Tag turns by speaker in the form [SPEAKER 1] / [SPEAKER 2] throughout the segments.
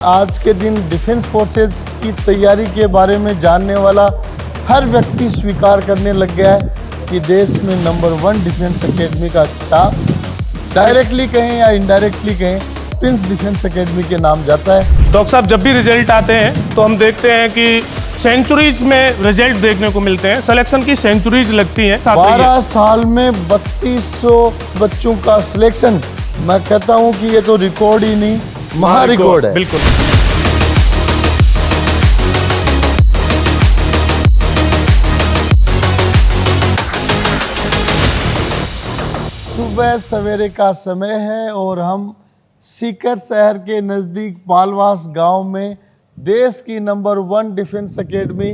[SPEAKER 1] आज के दिन डिफेंस फोर्सेज की तैयारी के बारे में जानने वाला हर व्यक्ति स्वीकार करने लग गया है कि देश में नंबर 1 डिफेंस एकेडमी का खिताब डायरेक्टली कहें या इनडायरेक्टली कहें प्रिंस डिफेंस एकेडमी के नाम जाता है।
[SPEAKER 2] डॉक्टर साहब, जब भी रिजल्ट आते हैं तो हम देखते हैं कि सेंचुरीज में रिजल्ट देखने को मिलते हैं, सिलेक्शन की सेंचुरीज लगती हैं।
[SPEAKER 1] 12 साल में 3200 बच्चों का सिलेक्शन, मैं कहता हूं कि ये तो रिकॉर्ड ही नहीं, महा रिकॉर्ड है।
[SPEAKER 2] बिल्कुल।
[SPEAKER 1] सुबह सवेरे का समय है और हम सीकर शहर के नज़दीक पालवास गांव में देश की number 1 defence academy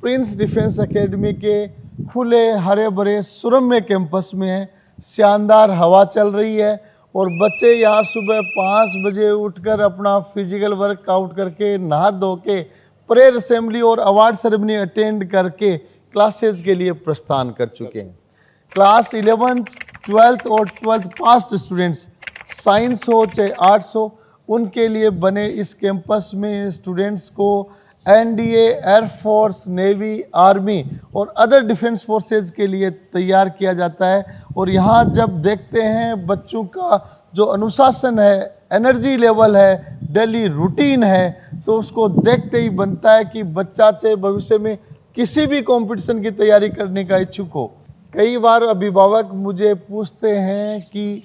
[SPEAKER 1] Prince defence academy के खुले हरे भरे सुरम्य कैंपस में है। शानदार हवा चल रही है और बच्चे यहाँ सुबह 5 बजे उठकर अपना फिजिकल वर्कआउट करके नहा धो के प्रेयर असेंबली और अवार्ड सेरेमनी अटेंड करके क्लासेज के लिए प्रस्थान कर चुके हैं। क्लास 11th 12th और 12th पास्ट स्टूडेंट्स, साइंस हो चाहे आर्ट्स हो, उनके लिए बने इस कैंपस में स्टूडेंट्स को एनडीए, एयरफोर्स, नेवी, आर्मी और अदर डिफेंस फोर्सेज के लिए तैयार किया जाता है। और यहाँ जब देखते हैं बच्चों का जो अनुशासन है, एनर्जी लेवल है, डेली रूटीन है, तो उसको देखते ही बनता है कि बच्चा चाहे भविष्य में किसी भी कंपटीशन की तैयारी करने का इच्छुक हो। कई बार अभिभावक मुझे पूछते हैं कि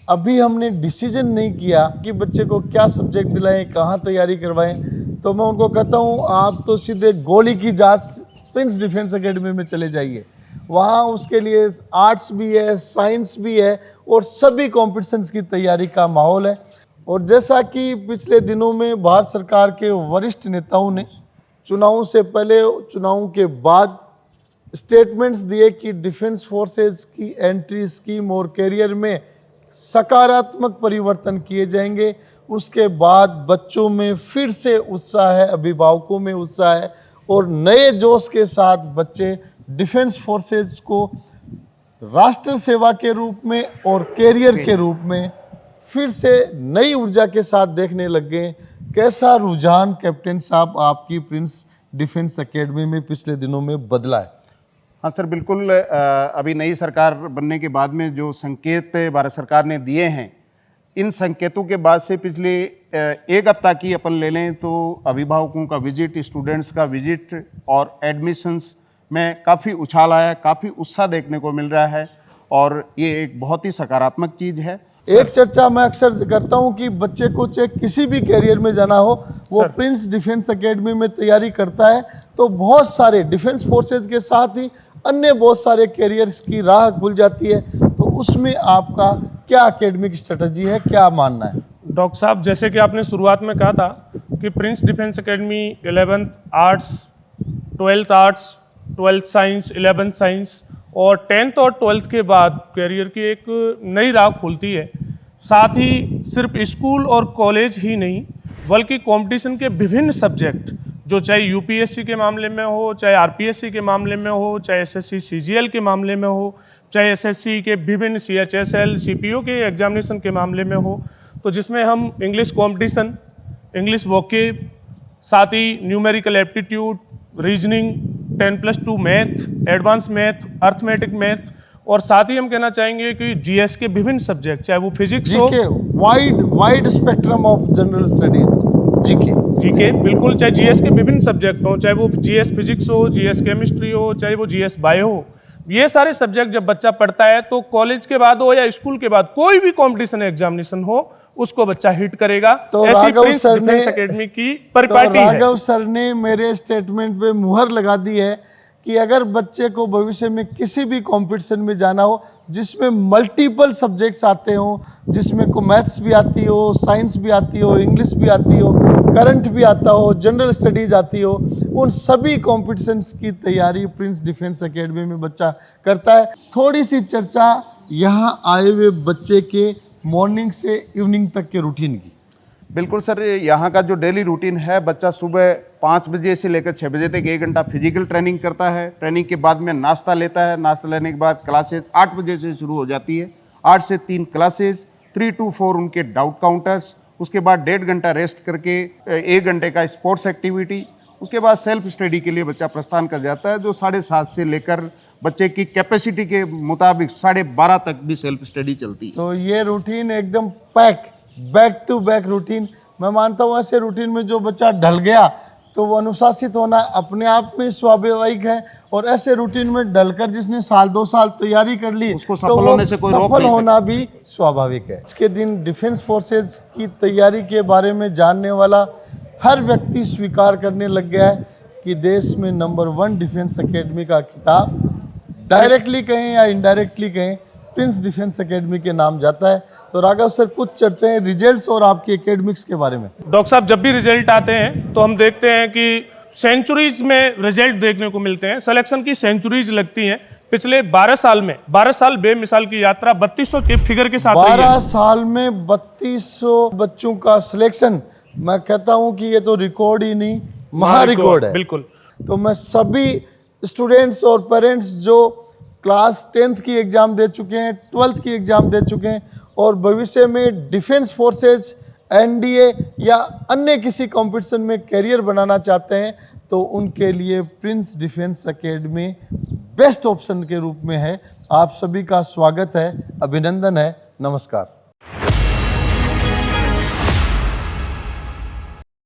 [SPEAKER 1] अभी हमने डिसीजन नहीं किया कि बच्चे को क्या सब्जेक्ट दिलाएं, कहाँ तैयारी करवाएं, तो मैं उनको कहता हूँ आप तो सीधे गोली की जांच प्रिंस डिफेंस एकेडमी में चले जाइए। वहाँ उसके लिए आर्ट्स भी है, साइंस भी है और सभी कॉम्पिटिशन्स की तैयारी का माहौल है। और जैसा कि पिछले दिनों में भारत सरकार के वरिष्ठ नेताओं ने चुनावों से पहले, चुनावों के बाद स्टेटमेंट्स दिए कि डिफेंस फोर्सेज की एंट्री स्कीम और कैरियर में सकारात्मक परिवर्तन किए जाएंगे, उसके बाद बच्चों में फिर से उत्साह है, अभिभावकों में उत्साह है और नए जोश के साथ बच्चे डिफेंस फोर्सेज को राष्ट्र सेवा के रूप में और कैरियर के रूप में फिर से नई ऊर्जा के साथ देखने लग गए। कैसा रुझान कैप्टन साहब आपकी प्रिंस डिफेंस एकेडमी में पिछले दिनों में बदला है?
[SPEAKER 3] हाँ सर, बिल्कुल। अभी नई सरकार बनने के बाद में जो संकेत भारत सरकार ने दिए हैं, इन संकेतों के बाद से पिछले एक हफ्ता की अपन ले लें तो अभिभावकों का विजिट, स्टूडेंट्स का विजिट और एडमिशन्स में काफ़ी उछाल आया है, काफ़ी उत्साह देखने को मिल रहा है और ये एक बहुत ही सकारात्मक चीज़ है।
[SPEAKER 1] एक चर्चा मैं अक्सर करता हूं कि बच्चे को चाहे किसी भी कैरियर में जाना हो, वो प्रिंस डिफेंस एकेडमी में तैयारी करता है तो बहुत सारे डिफेंस फोर्सेज के साथ ही अन्य बहुत सारे कैरियर्स की राह खुल जाती है। तो उसमें आपका क्या एकेडमिक स्ट्रेटजी है, क्या मानना है?
[SPEAKER 2] डॉक्टर साहब, जैसे कि आपने शुरुआत में कहा था कि Prince defence academy 11th arts, 12th arts, 12th science, 11th science और 10th और 12th के बाद कैरियर की एक नई राह खुलती है। साथ ही सिर्फ स्कूल और कॉलेज ही नहीं बल्कि कंपटीशन के विभिन्न सब्जेक्ट, जो चाहे यूपीएससी के मामले में हो, चाहे आरपीएससी के मामले में हो, चाहे एसएससी सीजीएल के मामले में हो, चाहे एसएससी के विभिन्न सीएचएसएल सीपीओ के एग्जामिनेशन के मामले में हो, तो जिसमें हम इंग्लिश कंपटीशन, इंग्लिश वोकेब, साथ ही numerical aptitude, reasoning, 10+2 math, advance math, arithmetic math और साथ ही हम कहना चाहेंगे कि जीएस के विभिन्न सब्जेक्ट, चाहे वो फिजिक्स हो,
[SPEAKER 1] wide spectrum of general studies,
[SPEAKER 2] GK बिल्कुल, चाहे जीएस के विभिन्न सब्जेक्ट हो, चाहे वो जीएस फिजिक्स हो, जीएस केमिस्ट्री हो, चाहे वो जीएस बायो हो, ये सारे सब्जेक्ट जब बच्चा पढ़ता है तो कॉलेज के बाद हो या स्कूल के बाद कोई भी कंपटीशन एग्जामिनेशन हो, उसको बच्चा हिट करेगा।
[SPEAKER 1] तो
[SPEAKER 2] ऐसी प्रिंस डिफेंस एकेडमी की परिपाटी है।
[SPEAKER 1] राघव सर ने मेरे स्टेटमेंट पे मुहर लगा दी है कि अगर बच्चे को भविष्य में किसी भी कंपटीशन में जाना हो जिसमें मल्टीपल सब्जेक्ट्स आते हो, जिसमें को मैथ्स भी आती हो, साइंस भी आती हो, इंग्लिश भी आती हो, करंट भी आता हो, जनरल स्टडीज आती हो, उन सभी कॉम्पिटिशन्स की तैयारी प्रिंस डिफेंस एकेडमी में बच्चा करता है। थोड़ी सी चर्चा यहाँ आए हुए बच्चे के मॉर्निंग से इवनिंग तक के रूटीन की।
[SPEAKER 3] बिल्कुल सर, यहाँ का जो डेली रूटीन है, बच्चा सुबह 5 बजे से लेकर 6 बजे तक 1 घंटा फिजिकल ट्रेनिंग करता है। ट्रेनिंग के बाद में नाश्ता लेता है। नाश्ता लेने के बाद क्लासेज 8 बजे से शुरू हो जाती है। 8 से 3 क्लासेज, 3 to 4 उनके डाउट काउंटर्स उसके बाद 1.5 घंटा रेस्ट करके 1 घंटे का स्पोर्ट्स एक्टिविटी, उसके बाद सेल्फ स्टडी के लिए बच्चा प्रस्थान कर जाता है, जो 7:30 से लेकर बच्चे की कैपेसिटी के मुताबिक 12:30 तक भी सेल्फ स्टडी चलती है।
[SPEAKER 1] तो ये रूटीन एकदम बैक टू बैक रूटीन। मैं मानता हूँ ऐसे रूटीन में जो बच्चा ढल गया तो वो अनुशासित होना अपने आप में स्वाभाविक है, और ऐसे रूटीन में ढलकर जिसने 1-2 साल तैयारी कर ली
[SPEAKER 3] उसको
[SPEAKER 1] तो
[SPEAKER 3] सफल
[SPEAKER 1] वो
[SPEAKER 3] होने से कोई रोक
[SPEAKER 1] सफल
[SPEAKER 3] नहीं
[SPEAKER 1] होना भी स्वाभाविक है। इसके दिन डिफेंस फोर्सेज की तैयारी के बारे में जानने वाला हर व्यक्ति स्वीकार करने लग गया है कि देश में नंबर 1 डिफेंस एकेडमी का खिताब डायरेक्टली कहें या इनडायरेक्टली कहें प्रिंस डिफेंस एकेडमी के नाम जाता है। तो राघव सर, कुछ चर्चाएं रिजल्ट्स और आपकी एकेडमिक्स के बारे में।
[SPEAKER 2] डॉक्टर साहब, जब भी रिजल्ट आते हैं तो हम देखते हैं कि सेंचुरीज में रिजल्ट देखने को मिलते हैं, सिलेक्शन की सेंचुरीज लगती हैं। पिछले 12 साल में 12 साल बेमिसाल की यात्रा 3200 के फिगर के साथ रही है।
[SPEAKER 1] 12 साल में 3200 बच्चों का सिलेक्शन, मैं कहता हूं कि ये तो रिकॉर्ड ही नहीं, महा रिकॉर्ड है।
[SPEAKER 2] बिल्कुल।
[SPEAKER 1] तो मैं सभी स्टूडेंट्स और पेरेंट्स जो क्लास 10th की एग्जाम दे चुके हैं, 12th की एग्जाम दे चुके हैं और भविष्य में डिफेंस फोर्सेज, एनडीए या अन्य किसी कंपटीशन में करियर बनाना चाहते हैं, तो उनके लिए Prince defence academy best option के रूप में है। आप सभी का स्वागत है, अभिनंदन है, नमस्कार।